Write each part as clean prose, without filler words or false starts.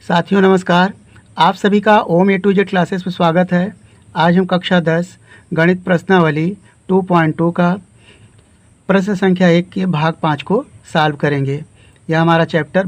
साथियों नमस्कार। आप सभी का ओम ए टू जेड क्लासेस में स्वागत है। आज हम कक्षा 10 गणित प्रश्नावली 2.2 का प्रश्न संख्या 1 के भाग 5 को सॉल्व करेंगे। यह हमारा चैप्टर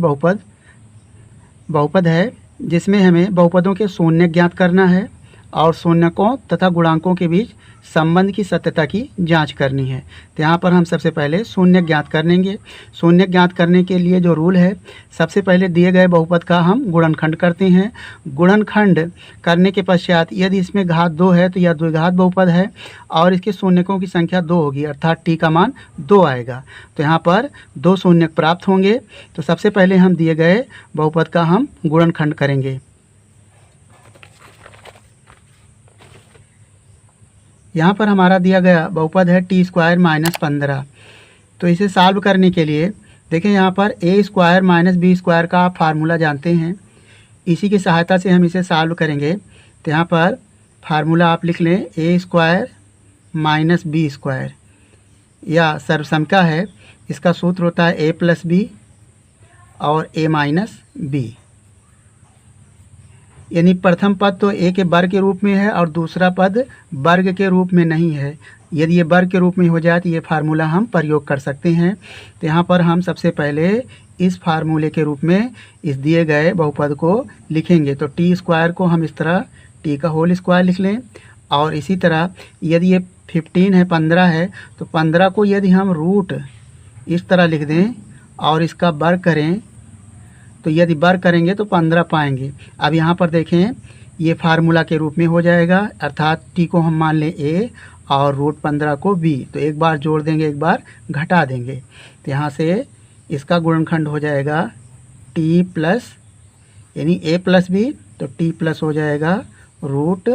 बहुपद है, जिसमें हमें बहुपदों के शून्य ज्ञात करना है और शून्यकों तथा गुणांकों के बीच संबंध की सत्यता की जांच करनी है। तो यहाँ पर हम सबसे पहले शून्य ज्ञात कर लेंगे। शून्य ज्ञात करने के लिए जो रूल है, सबसे पहले दिए गए बहुपद का हम गुणनखंड करते हैं। गुणनखंड करने के पश्चात यदि इसमें घात 2 है तो यह द्विघात बहुपद है और इसके शून्यकों की संख्या 2 होगी, अर्थात टी का मान 2 आएगा। तो यहाँ पर 2 शून्यक प्राप्त होंगे। तो सबसे पहले हम दिए गए बहुपद का हम गुणनखंड करेंगे। यहाँ पर हमारा दिया गया बहुपद है टी स्क्वायर माइनस 15। तो इसे सॉल्व करने के लिए देखें, यहाँ पर ए स्क्वायर माइनस बी स्क्वायर का आप फार्मूला जानते हैं, इसी की सहायता से हम इसे सॉल्व करेंगे। तो यहाँ पर फार्मूला आप लिख लें, ए स्क्वायर माइनस बी स्क्वायर, या सर्वसम है, इसका सूत्र होता है ए प्लस बी और ए माइनस बी। यानी प्रथम पद तो ए के वर्ग के रूप में है और दूसरा पद वर्ग के रूप में नहीं है। यदि ये वर्ग के रूप में हो जाए तो ये फार्मूला हम प्रयोग कर सकते हैं। तो यहाँ पर हम सबसे पहले इस फार्मूले के रूप में इस दिए गए बहुपद को लिखेंगे। तो टी स्क्वायर को हम इस तरह टी का होल स्क्वायर लिख लें, और इसी तरह यदि ये 15 है, 15 है, तो 15 को यदि हम रूट इस तरह लिख दें और इसका वर्ग करें, तो यदि वर्ग करेंगे तो 15 पाएंगे। अब यहाँ पर देखें, ये फार्मूला के रूप में हो जाएगा, अर्थात टी को हम मान लें ए और रूट 15 को बी। तो एक बार जोड़ देंगे, एक बार घटा देंगे। तो यहाँ से इसका गुणनखंड हो जाएगा टी प्लस, यानी ए प्लस बी, तो टी प्लस हो जाएगा रूट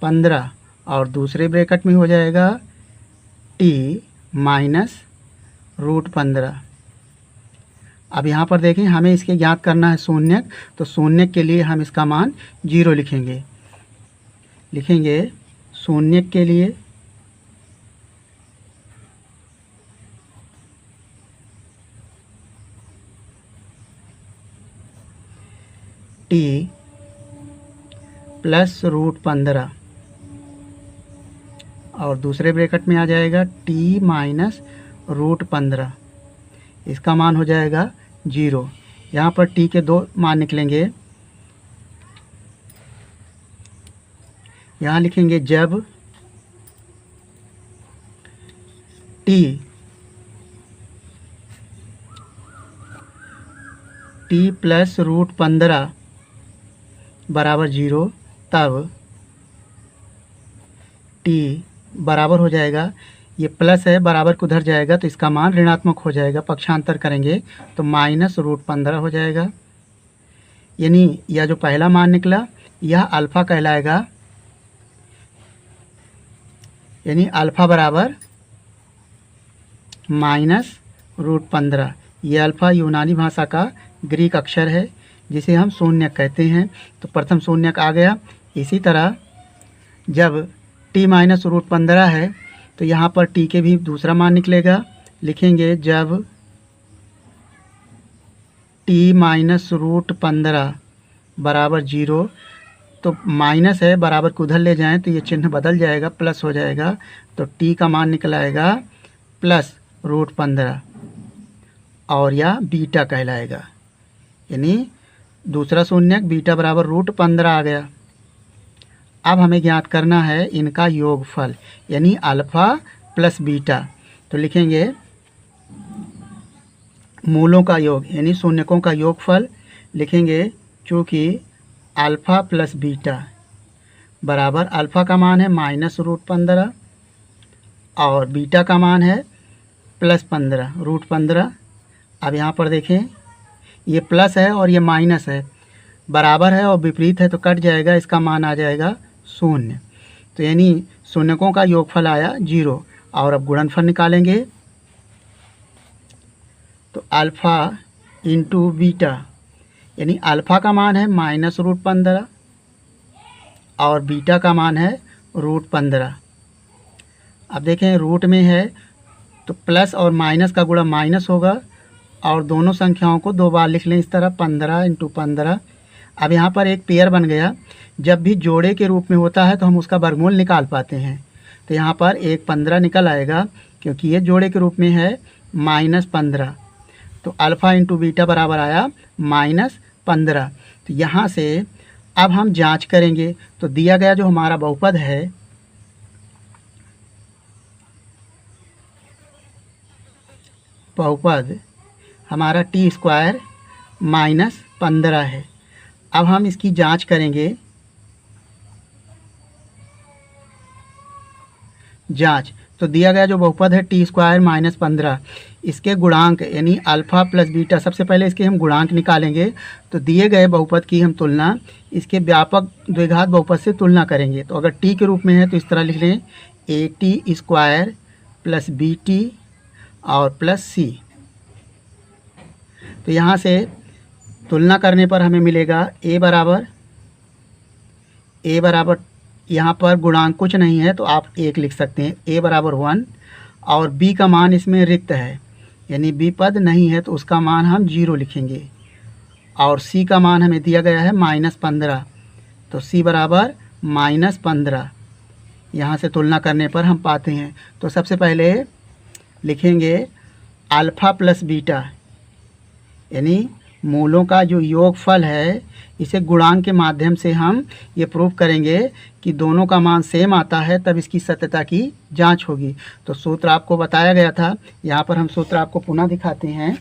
15 और दूसरे ब्रैकेट में हो जाएगा टी माइनस रूट 15। अब यहाँ पर देखें, हमें इसके ज्ञात करना है शून्यक। तो शून्यक के लिए हम इसका मान 0 लिखेंगे शून्यक के लिए टी प्लस रूट 15 और दूसरे ब्रैकेट में आ जाएगा टी माइनस रूट 15। इसका मान हो जाएगा 0। यहाँ पर टी के 2 मान निकलेंगे। यहाँ लिखेंगे जब टी प्लस रूट 15 बराबर 0, तब टी बराबर हो जाएगा, ये प्लस है, बराबर को उधर जाएगा तो इसका मान ऋणात्मक हो जाएगा, पक्षांतर करेंगे तो माइनस रूट 15 हो जाएगा। यानी यह जो पहला मान निकला यह अल्फ़ा कहलाएगा, यानी अल्फ़ा बराबर माइनस रूट 15। यह अल्फ़ा यूनानी भाषा का ग्रीक अक्षर है, जिसे हम शून्यक कहते हैं। तो प्रथम शून्यक आ गया। इसी तरह जब टी माइनस रूट 15 है तो यहाँ पर टी के भी दूसरा मान निकलेगा। लिखेंगे जब टी माइनस रूट 15 बराबर 0, तो माइनस है, बराबर को उधर ले जाएं तो ये चिन्ह बदल जाएगा, प्लस हो जाएगा। तो टी का मान निकल आएगा प्लस रूट 15 और यह बीटा कहलाएगा। यानी दूसरा शून्यक बीटा बराबर रूट 15 आ गया। अब हमें ज्ञात करना है इनका योगफल, यानी अल्फ़ा प्लस बीटा। तो लिखेंगे मूलों का योग, यानी शून्यकों का योगफल। लिखेंगे चूँकि अल्फ़ा प्लस बीटा बराबर, अल्फ़ा का मान है माइनस रूट 15 और बीटा का मान है प्लस 15 रूट 15। अब यहाँ पर देखें, ये प्लस है और ये माइनस है, बराबर है और विपरीत है तो कट जाएगा, इसका मान आ जाएगा 0। तो यानी शून्यकों का योगफल आया 0। और अब गुणनफल निकालेंगे, तो अल्फ़ा इंटू बीटा, यानी अल्फ़ा का मान है माइनस रूट 15 और बीटा का मान है रूट 15। अब देखें रूट में है तो प्लस और माइनस का गुणा माइनस होगा और दोनों संख्याओं को 2 बार लिख लें इस तरह 15 × 15। अब यहाँ पर एक पेयर बन गया। जब भी जोड़े के रूप में होता है तो हम उसका वर्गमूल निकाल पाते हैं। तो यहाँ पर एक 15 निकल आएगा क्योंकि ये जोड़े के रूप में है -15। तो अल्फ़ा × बीटा बराबर आया -15। तो यहाँ से अब हम जांच करेंगे। तो दिया गया जो हमारा बहुपद है हमारा t² -15 है। अब हम इसकी जांच करेंगे। तो दिया गया जो बहुपद है t² -15, इसके गुणांक यानी अल्फ़ा प्लस बीटा, सबसे पहले इसके हम गुणांक निकालेंगे। तो दिए गए बहुपद की हम तुलना इसके व्यापक द्विघात बहुपद से तुलना करेंगे। तो अगर t के रूप में है तो इस तरह लिख लें at² प्लस bt और प्लस c। तो यहाँ से तुलना करने पर हमें मिलेगा a बराबर यहाँ पर गुणांक कुछ नहीं है तो आप 1 लिख सकते हैं, a बराबर 1। और b का मान इसमें रिक्त है यानी b पद नहीं है तो उसका मान हम 0 लिखेंगे। और c का मान हमें दिया गया है -15, तो c बराबर -15। यहाँ से तुलना करने पर हम पाते हैं। तो सबसे पहले लिखेंगे अल्फ़ा प्लस बीटा यानी मूलों का जो योगफल है, इसे गुणांक के माध्यम से हम ये प्रूव करेंगे कि दोनों का मान सेम आता है, तब इसकी सत्यता की जांच होगी। तो सूत्र आपको बताया गया था, यहाँ पर हम सूत्र आपको पुनः दिखाते हैं।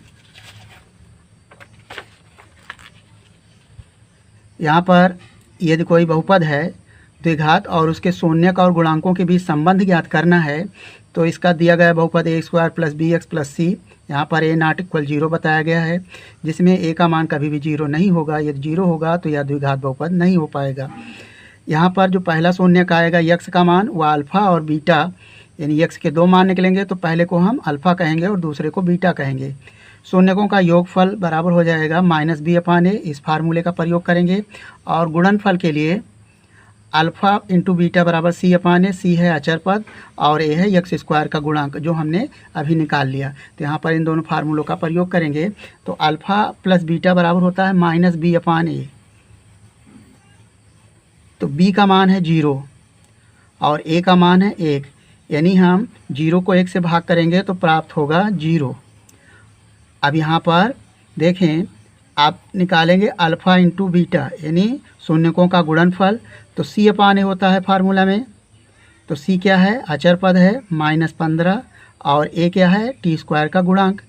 यहाँ पर यदि कोई बहुपद है द्विघात और उसके शून्यक और गुणांकों के बीच संबंध ज्ञात करना है, तो इसका दिया गया बहुपद a² plus bx plus c, यहाँ पर a ≠ 0 बताया गया है, जिसमें a का मान कभी भी 0 नहीं होगा। यदि 0 होगा तो यह द्विघात बहुपद नहीं हो पाएगा। यहाँ पर जो पहला शून्यक आएगा x का मान, वह अल्फ़ा और बीटा यानी x के 2 मान निकलेंगे, तो पहले को हम अल्फ़ा कहेंगे और दूसरे को बीटा कहेंगे। शून्यकों का योगफल बराबर हो जाएगा -b/a। इस फार्मूले का प्रयोग करेंगे। और गुणनफल के लिए अल्फ़ा × बीटा बराबर c/a। c है अचर पद और a है x² का गुणांक जो हमने अभी निकाल लिया। तो यहाँ पर इन दोनों फार्मूलों का प्रयोग करेंगे। तो अल्फ़ा प्लस बीटा बराबर होता है -b/a। तो b का मान है 0 और a का मान है 1, यानी हम 0 को 1 से भाग करेंगे तो प्राप्त होगा 0। अब यहाँ पर देखें, आप निकालेंगे अल्फ़ा × बीटा यानी शून्यकों का गुणनफल। तो c/a होता है फार्मूला में। तो c क्या है? अचर पद है -15 और a क्या है? t² का गुणांक।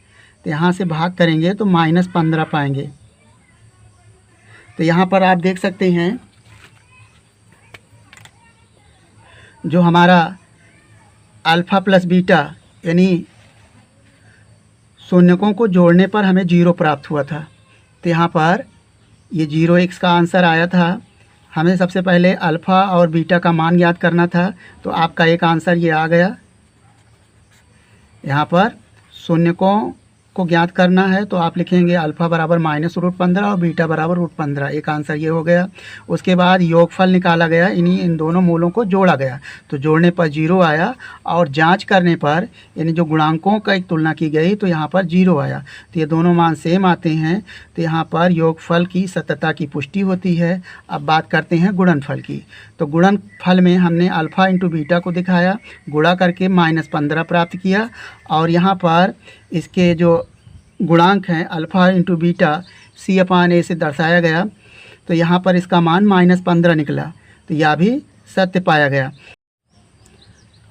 तो यहाँ से भाग करेंगे तो -15 पाएंगे। तो यहाँ पर आप देख सकते हैं जो हमारा अल्फ़ा प्लस बीटा यानी शून्यकों को जोड़ने पर हमें 0 प्राप्त हुआ था। तो यहाँ पर ये 0x का आंसर आया था। हमें सबसे पहले अल्फ़ा और बीटा का मान ज्ञात करना था, तो आपका एक आंसर ये आ गया। यहाँ पर शून्यकों को ज्ञात करना है तो आप लिखेंगे अल्फ़ा बराबर -√15 और बीटा बराबर √15। एक आंसर ये हो गया। उसके बाद योगफल निकाला गया, इन दोनों मूलों को जोड़ा गया तो जोड़ने पर 0 आया। और जांच करने पर यानी जो गुणांकों का एक तुलना की गई तो यहाँ पर 0 आया। तो ये दोनों मान सेम आते हैं, तो यहाँ पर योगफल की सत्यता की पुष्टि होती है। अब बात करते हैं गुणनफल की। तो गुणनफल में हमने अल्फ़ा × बीटा को दिखाया, गुणा करके -15 प्राप्त किया। और यहाँ पर इसके जो गुणांक हैं अल्फ़ा × बीटा c/a से दर्शाया गया, तो यहाँ पर इसका मान -15 निकला। तो यह भी सत्य पाया गया।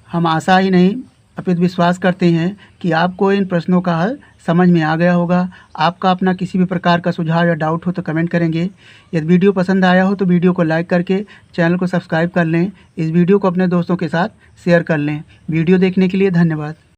हम आशा ही नहीं अपितु विश्वास करते हैं कि आपको इन प्रश्नों का हल समझ में आ गया होगा। आपका अपना किसी भी प्रकार का सुझाव या डाउट हो तो कमेंट करेंगे। यदि वीडियो पसंद आया हो तो वीडियो को लाइक करके चैनल को सब्सक्राइब कर लें। इस वीडियो को अपने दोस्तों के साथ शेयर कर लें। वीडियो देखने के लिए धन्यवाद।